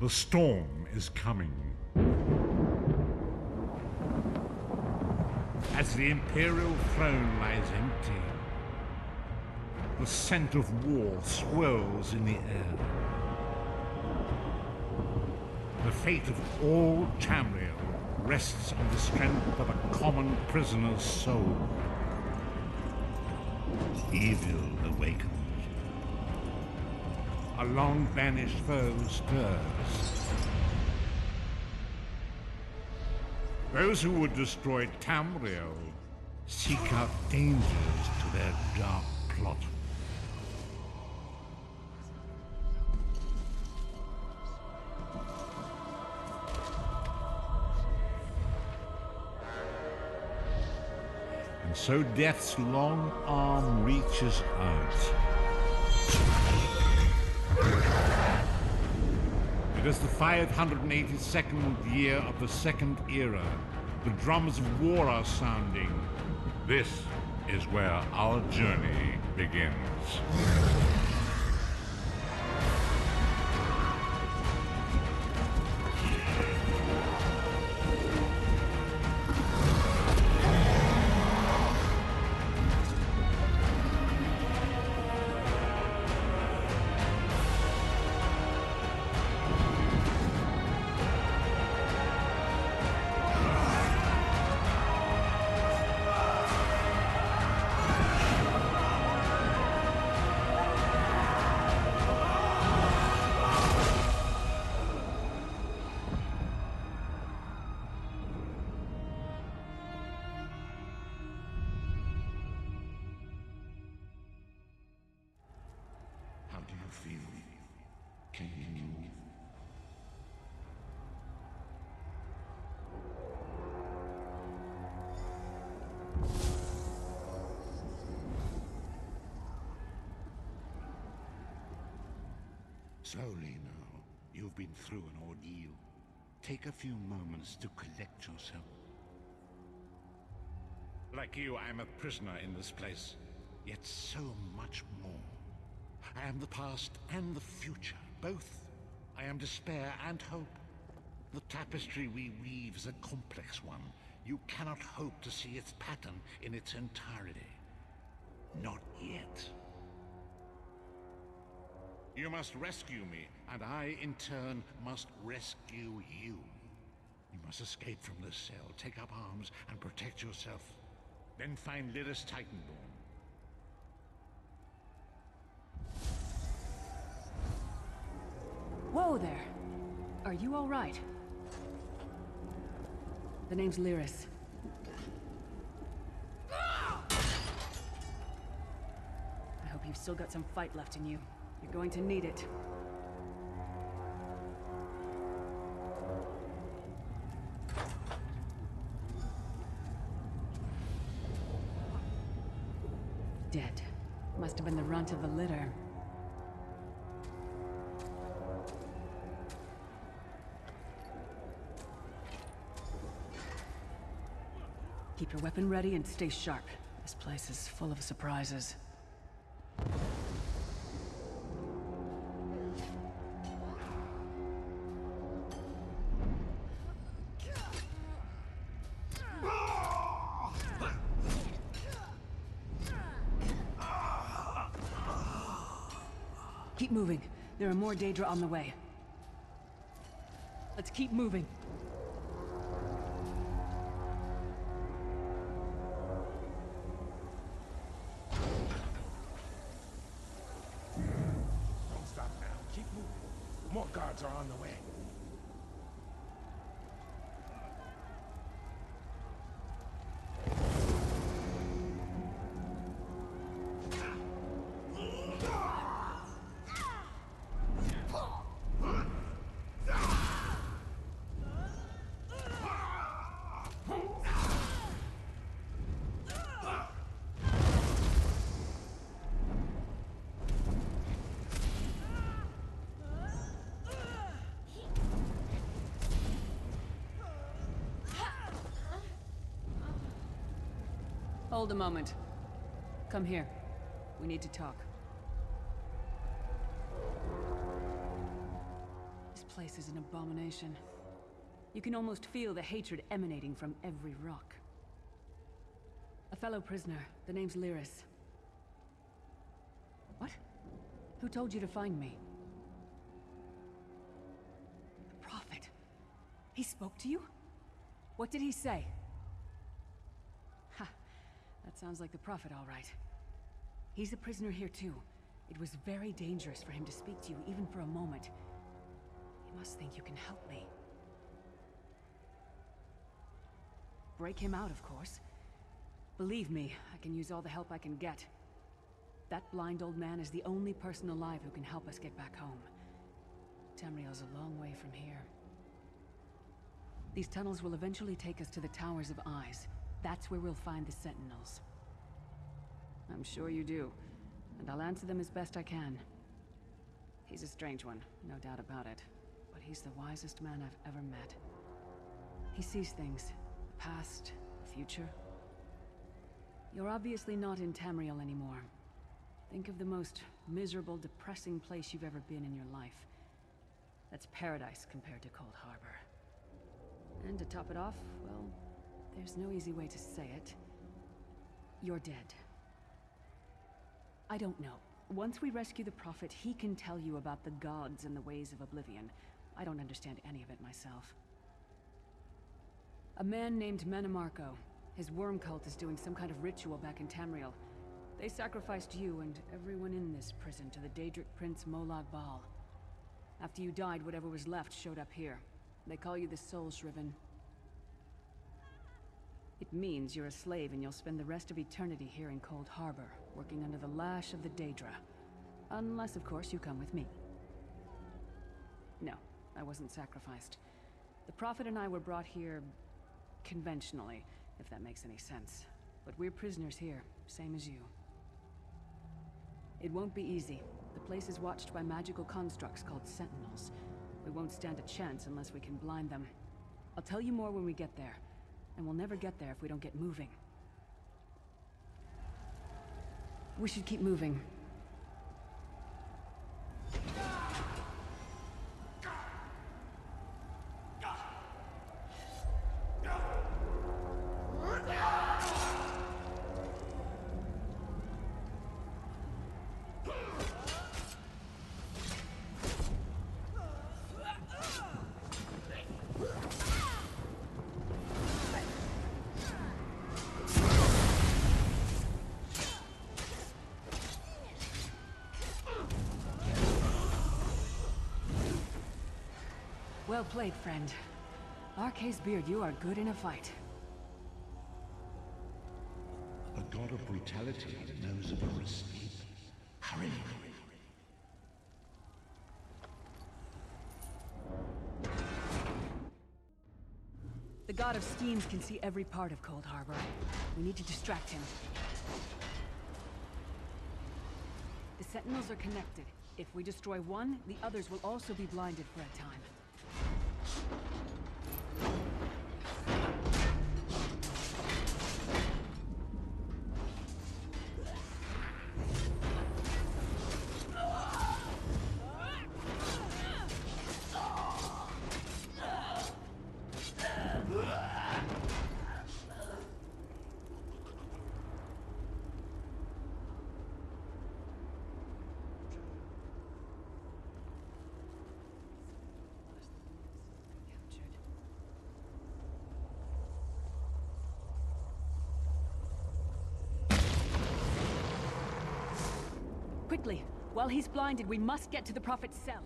The storm is coming. As the Imperial throne lies empty, the scent of war swirls in the air. The fate of all Tamriel rests on the strength of a common prisoner's soul. Evil awakens. A long-banished foe stirs. Those who would destroy Tamriel seek out dangers to their dark plot. And so death's long arm reaches out. It is the 582nd year of the Second Era. The drums of war are sounding. This is where our journey begins. How do you feel? Can you move? Slowly now. You've been through an ordeal. Take a few moments to collect yourself. Like you, I am a prisoner in this place, yet so much more. I am the past and the future, both. I am despair and hope. The tapestry we weave is a complex one. You cannot hope to see its pattern in its entirety. Not yet. You must rescue me, and I, in turn, must rescue you. You must escape from this cell, take up arms, and protect yourself. Then find Lyris Titanborn. Whoa there! Are you all right? The name's Lyris. I hope you've still got some fight left in you. You're going to need it. Dead. Must have been the runt of the litter. Keep your weapon ready and stay sharp. This place is full of surprises. Keep moving. There are more Daedra on the way. Let's keep moving. Don't stop now. Keep moving. More guards are on the way. Hold a moment. Come here. We need to talk. This place is an abomination. You can almost feel the hatred emanating from every rock. A fellow prisoner. The name's Lyris. What? Who told you to find me? The Prophet. He spoke to you? What did he say? Ha! That sounds like the Prophet, all right. He's a prisoner here too. It was very dangerous for him to speak to you, even for a moment. You must think you can help me. Break him out, of course. Believe me, I can use all the help I can get. That blind old man is the only person alive who can help us get back home. Tamriel's a long way from here. These tunnels will eventually take us to the Towers of Eyes. That's where we'll find the Sentinels. I'm sure you do, and I'll answer them as best I can. He's a strange one, no doubt about it, but he's the wisest man I've ever met. He sees things, the past, the future. You're obviously not in Tamriel anymore. Think of the most miserable, depressing place you've ever been in your life. That's paradise compared to Coldharbour. And to top it off, well, there's no easy way to say it. You're dead. I don't know. Once we rescue the Prophet, he can tell you about the gods and the ways of oblivion. I don't understand any of it myself. A man named Menemarco. His worm cult is doing some kind of ritual back in Tamriel. They sacrificed you and everyone in this prison to the Daedric Prince Molag Bal. After you died, whatever was left showed up here. They call you the Soul Shriven. It means you're a slave and you'll spend the rest of eternity here in Coldharbour, working under the lash of the Daedra. Unless, of course, you come with me. No, I wasn't sacrificed. The Prophet and I were brought here conventionally, if that makes any sense. But we're prisoners here, same as you. It won't be easy. The place is watched by magical constructs called Sentinels. We won't stand a chance unless we can blind them. I'll tell you more when we get there. And we'll never get there if we don't get moving. We should keep moving. Well played, friend. Arcae's beard, you are good in a fight. A god of brutality knows of your escape. Hurry! The god of schemes can see every part of Coldharbour. We need to distract him. The Sentinels are connected. If we destroy one, the others will also be blinded for a time. Quickly! While he's blinded, we must get to the Prophet's cell.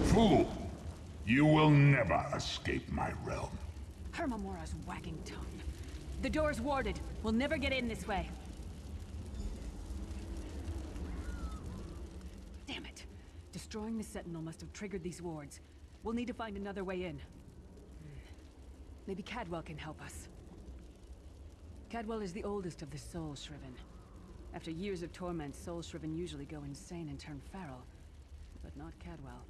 Fool! You will never escape my realm. Hermamora's wagging tongue. The door's warded. We'll never get in this way. Damn it! Destroying the Sentinel must have triggered these wards. We'll need to find another way in. Maybe Cadwell can help us. Cadwell is the oldest of the Soul Shriven. After years of torment, Soul Shriven usually go insane and turn feral. But not Cadwell.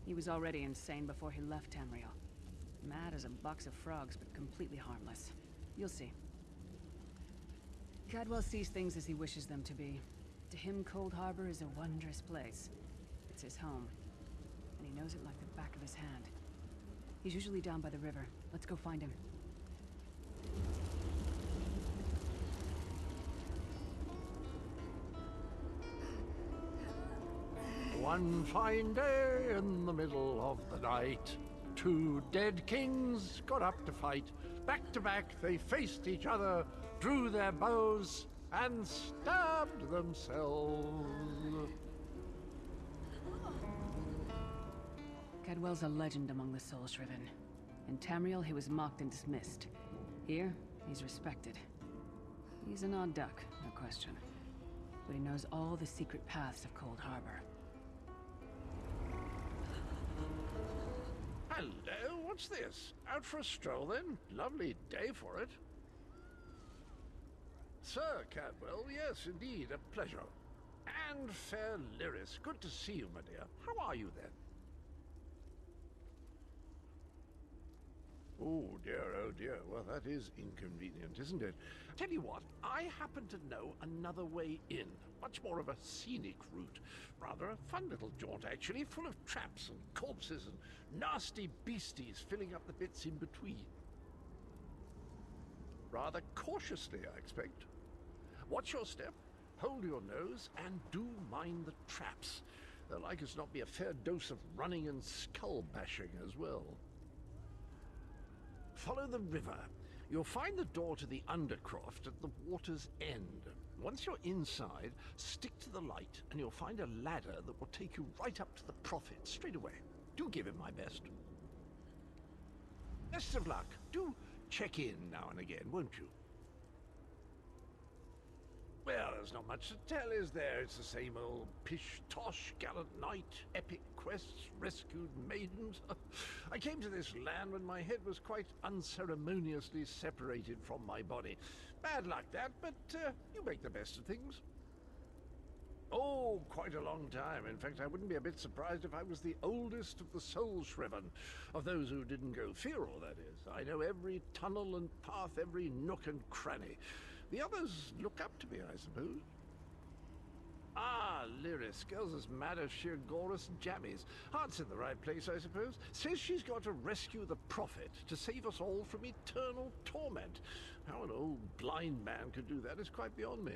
He was already insane before he left Tamriel. Mad as a box of frogs, but completely harmless. You'll see. Cadwell sees things as he wishes them to be. To him, Coldharbour is a wondrous place. It's his home, and he knows it like the back of his hand. He's usually down by the river. Let's go find him. One fine day in the middle of the night, two dead kings got up to fight. Back to back they faced each other, drew their bows, and stabbed themselves. Cadwell's a legend among the Soul Shriven. In Tamriel, he was mocked and dismissed. Here, he's respected. He's an odd duck, no question. But he knows all the secret paths of Coldharbour. Hello, what's this? Out for a stroll then? Lovely day for it. Sir Cadwell, yes, indeed, a pleasure. And fair Lyris, good to see you, my dear. How are you then? Oh dear, well that is inconvenient, isn't it? Tell you what, I happen to know another way in. Much more of a scenic route. Rather a fun little jaunt, actually, full of traps and corpses and nasty beasties filling up the bits in between. Rather cautiously, I expect. Watch your step, hold your nose, and do mind the traps. There'll like as not be a fair dose of running and skull bashing as well. Follow the river. You'll find the door to the Undercroft at the water's end. Once you're inside, stick to the light, and you'll find a ladder that will take you right up to the Prophet straight away. Do give him my best. Best of luck. Do check in now and again, won't you? Well, there's not much to tell, is there? It's the same old pish-tosh, gallant knight, epic quests, rescued maidens. I came to this land when my head was quite unceremoniously separated from my body. Bad luck that, but you make the best of things. Oh, quite a long time. In fact, I wouldn't be a bit surprised if I was the oldest of the Soul Shriven, of those who didn't go feral, that is. I know every tunnel and path, every nook and cranny. The others look up to me, I suppose. Ah, Lyris, girl's as mad as sheer Gorus jammies. Heart's in the right place, I suppose. Says she's got to rescue the Prophet to save us all from eternal torment. How an old blind man could do that is quite beyond me.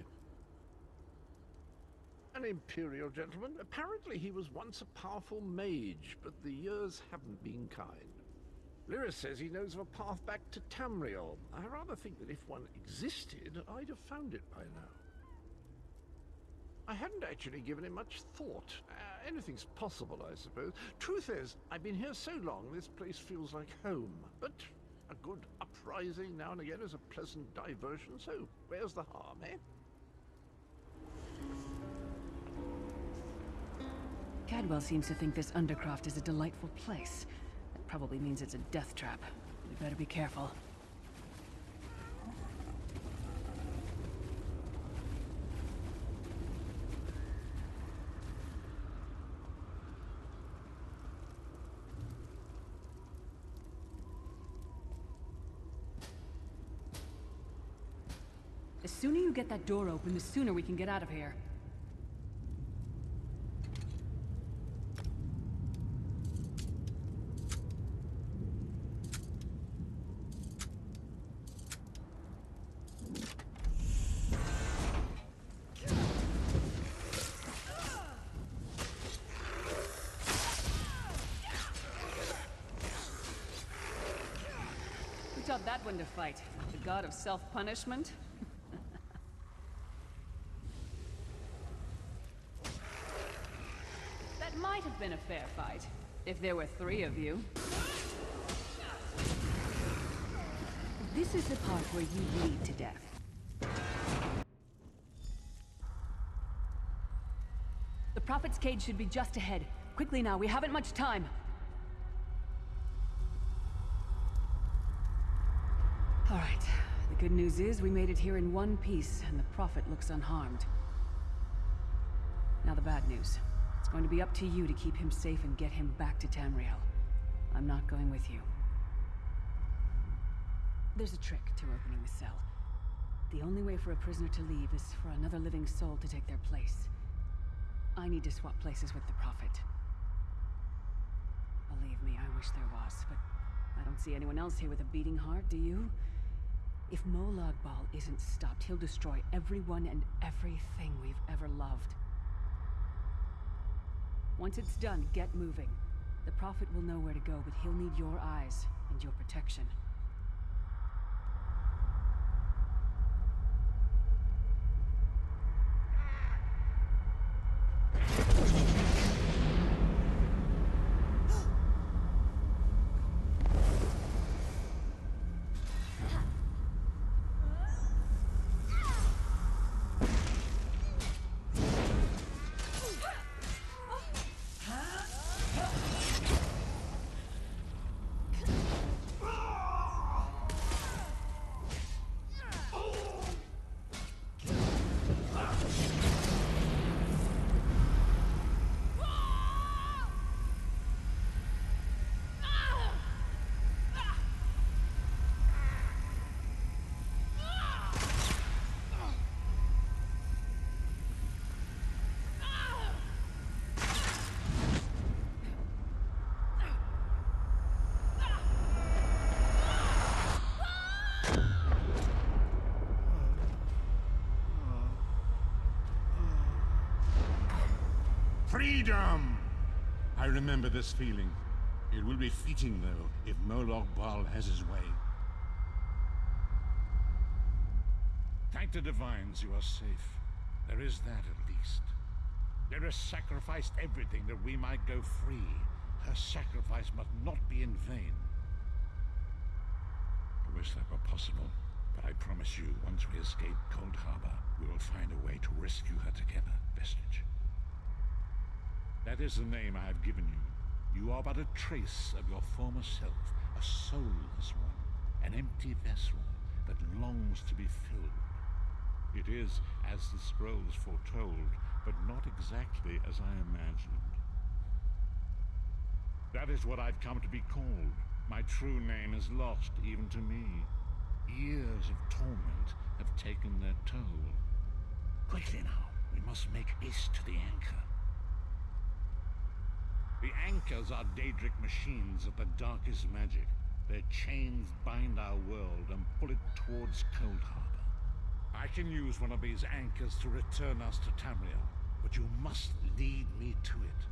An imperial gentleman. Apparently he was once a powerful mage, but the years haven't been kind. Lyris says he knows of a path back to Tamriel. I rather think that if one existed, I'd have found it by now. I hadn't actually given it much thought. Anything's possible, I suppose. Truth is, I've been here so long, this place feels like home. But a good uprising now and again is a pleasant diversion, so where's the harm, eh? Cadwell seems to think this Undercroft is a delightful place. That probably means it's a death trap. We better be careful. The sooner you get that door open, the sooner we can get out of here. Who taught that one to fight? The god of self-punishment? Might have been a fair fight, if there were 3 of you. This is the part where you bleed to death. The Prophet's cage should be just ahead. Quickly now, we haven't much time. All right, the good news is we made it here in one piece, and the Prophet looks unharmed. Now the bad news. It's going to be up to you to keep him safe and get him back to Tamriel. I'm not going with you. There's a trick to opening the cell. The only way for a prisoner to leave is for another living soul to take their place. I need to swap places with the Prophet. Believe me, I wish there was, but I don't see anyone else here with a beating heart, do you? If Molag Bal isn't stopped, he'll destroy everyone and everything we've ever loved. Once it's done, get moving. The Prophet will know where to go, but he'll need your eyes and your protection. Freedom! I remember this feeling. It will be fleeting, though, if Molag Bal has his way. Thank the Divines you are safe. There is that, at least. There sacrificed everything that we might go free. Her sacrifice must not be in vain. I wish that were possible, but I promise you, once we escape Coldharbour, we will find a way to rescue her together, Vestige. That is the name I have given you. You are but a trace of your former self, a soulless one, an empty vessel that longs to be filled. It is as the scrolls foretold, but not exactly as I imagined. That is what I've come to be called. My true name is lost even to me. Years of torment have taken their toll. Quickly now, we must make haste to the anchor. The anchors are Daedric machines of the darkest magic. Their chains bind our world and pull it towards Coldharbour. I can use one of these anchors to return us to Tamriel, but you must lead me to it.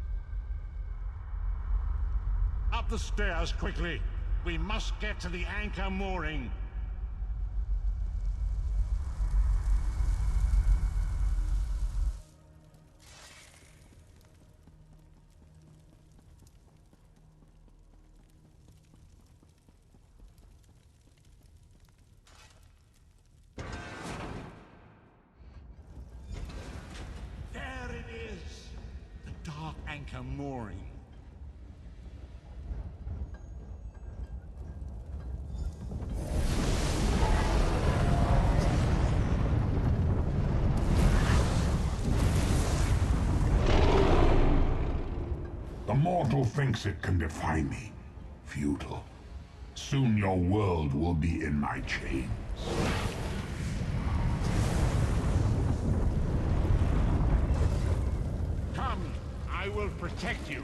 Up the stairs, quickly! We must get to the anchor mooring! Anchor mooring. The mortal thinks it can defy me. Futile. Soon your world will be in my chains. Come, I will protect you.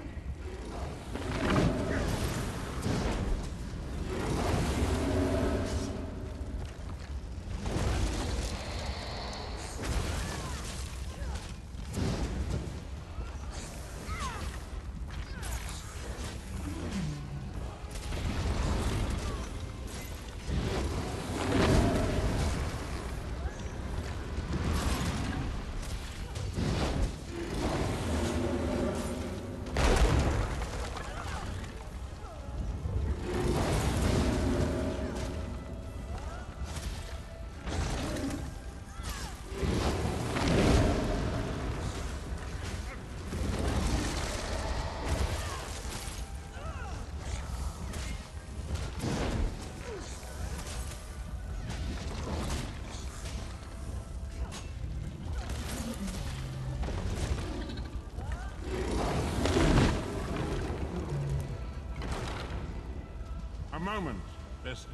A moment, Vestige.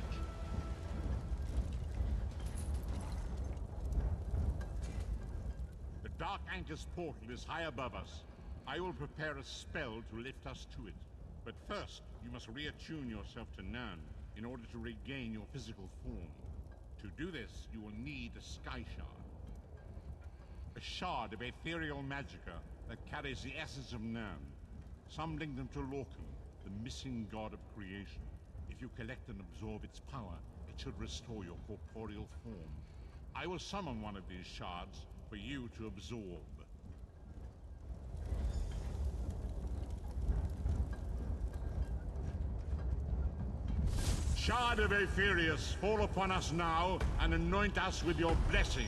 The Dark Anchor's portal is high above us. I will prepare a spell to lift us to it. But first, you must reattune yourself to Nan in order to regain your physical form. To do this, you will need a sky shard. A shard of ethereal magicka that carries the essence of Nan. Some link them to Lorcan, the missing god of creation. If you collect and absorb its power, it should restore your corporeal form. I will summon one of these shards for you to absorb. Shard of Aetherius, fall upon us now and anoint us with your blessing.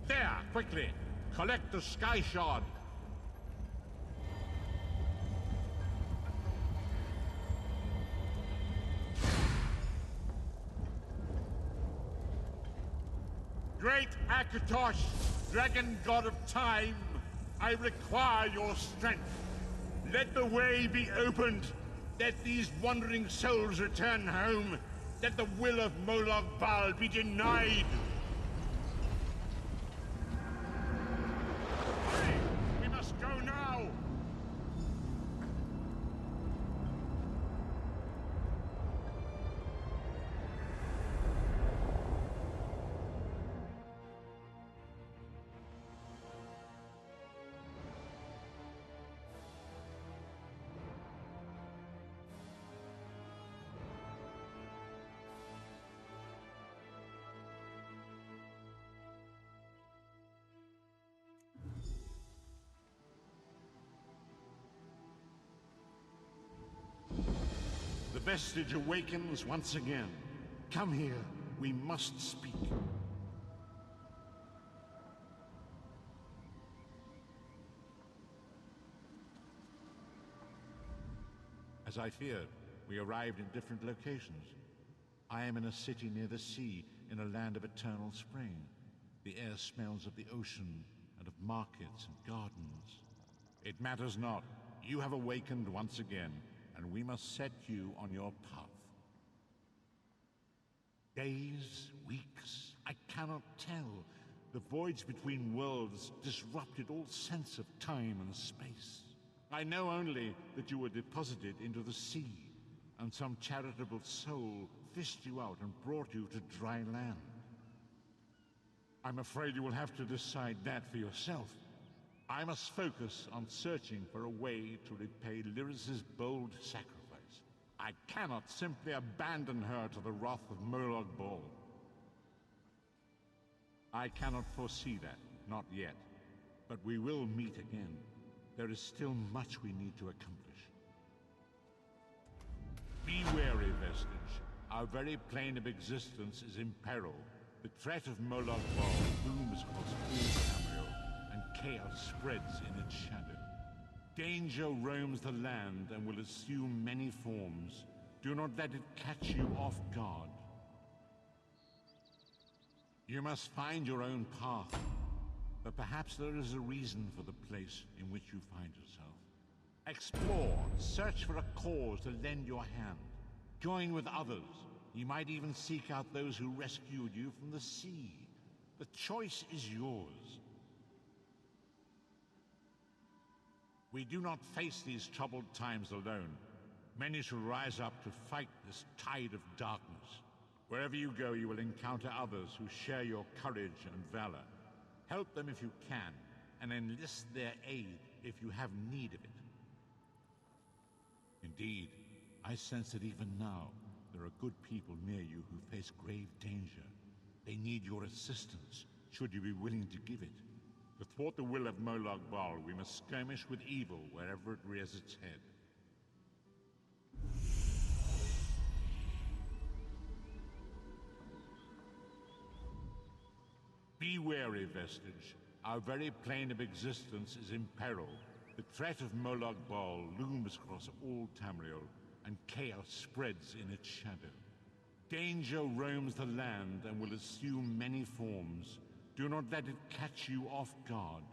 There, quickly! Collect the Sky Shard! Great Akatosh, dragon god of time, I require your strength. Let the way be opened. Let these wandering souls return home. Let the will of Molag Bal be denied. Hurry! We must go now! The vestige awakens once again. Come here, we must speak. As I feared, we arrived in different locations. I am in a city near the sea, in a land of eternal spring. The air smells of the ocean, and of markets and gardens. It matters not. You have awakened once again, and we must set you on your path. Days, weeks, I cannot tell. The voids between worlds disrupted all sense of time and space. I know only that you were deposited into the sea, and some charitable soul fished you out and brought you to dry land. I'm afraid you will have to decide that for yourself. I must focus on searching for a way to repay Lyris's bold sacrifice. I cannot simply abandon her to the wrath of Molag Bal. I cannot foresee that, not yet. But we will meet again. There is still much we need to accomplish. Be wary, Vestige. Our very plane of existence is in peril. The threat of Molag Bal looms across all Tamriel, and chaos spreads in its shadow. Danger roams the land and will assume many forms. Do not let it catch you off guard. You must find your own path, but perhaps there is a reason for the place in which you find yourself. Explore, search for a cause to lend your hand. Join with others. You might even seek out those who rescued you from the sea. The choice is yours. We do not face these troubled times alone. Many shall rise up to fight this tide of darkness. Wherever you go, you will encounter others who share your courage and valor. Help them if you can, and enlist their aid if you have need of it. Indeed, I sense that even now, there are good people near you who face grave danger. They need your assistance, should you be willing to give it. To thwart the will of Molag Bal, we must skirmish with evil wherever it rears its head. Be wary, Vestige. Our very plane of existence is in peril. The threat of Molag Bal looms across all Tamriel, and chaos spreads in its shadow. Danger roams the land and will assume many forms. Do not let it catch you off guard.